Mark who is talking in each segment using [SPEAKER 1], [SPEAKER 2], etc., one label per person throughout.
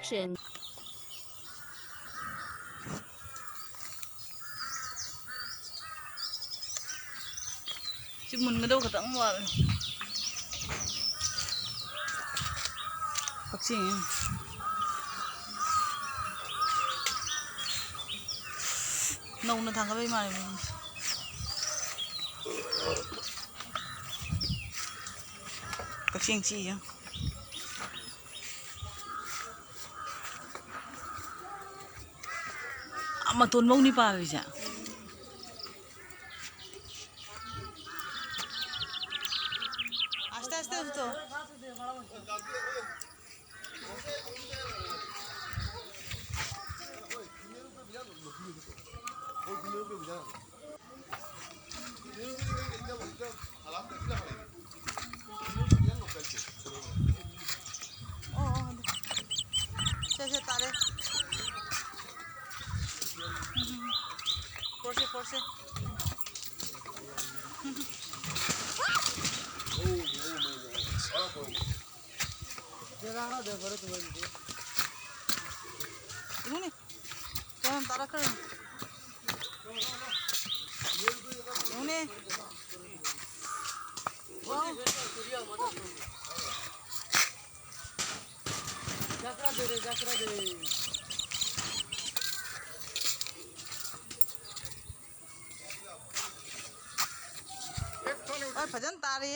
[SPEAKER 1] Production.
[SPEAKER 2] Chứ mình cái đâu cả tặng vào bác sĩ nông nó thằng cái bên mà bác sĩ chi nhá mà tuần mông đi pa vậy chả আস্তে আস্তে তো সে তারে পড়ছে পড়ছে ini jangan tarik kan ini wow jakra de और भजन तारे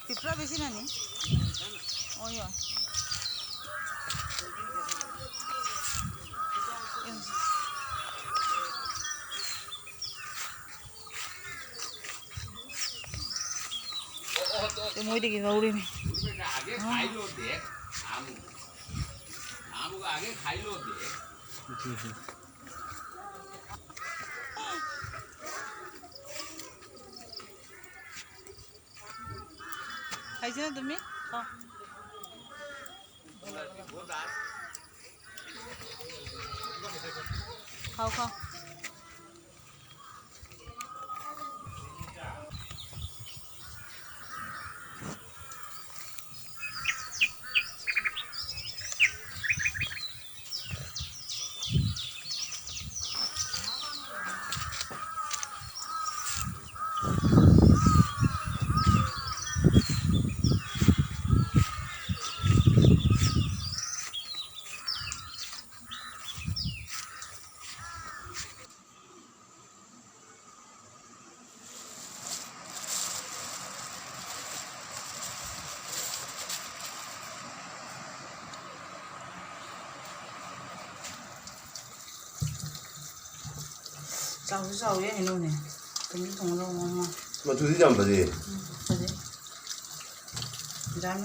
[SPEAKER 2] पिपरा बेसी ना नी oh iya cái mũi đi cái gấu đi này
[SPEAKER 3] आगे खाई लो देख आम आम को आगे खाई लो देख
[SPEAKER 2] खाइছে না তুমি খাও খাও早是早也很多呢，跟你同了我嘛，
[SPEAKER 4] 嘛就是这样子的。
[SPEAKER 2] 不是，你咋没？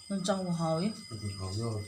[SPEAKER 2] มันจังหวะเฮ้ย
[SPEAKER 1] มันคือของโยน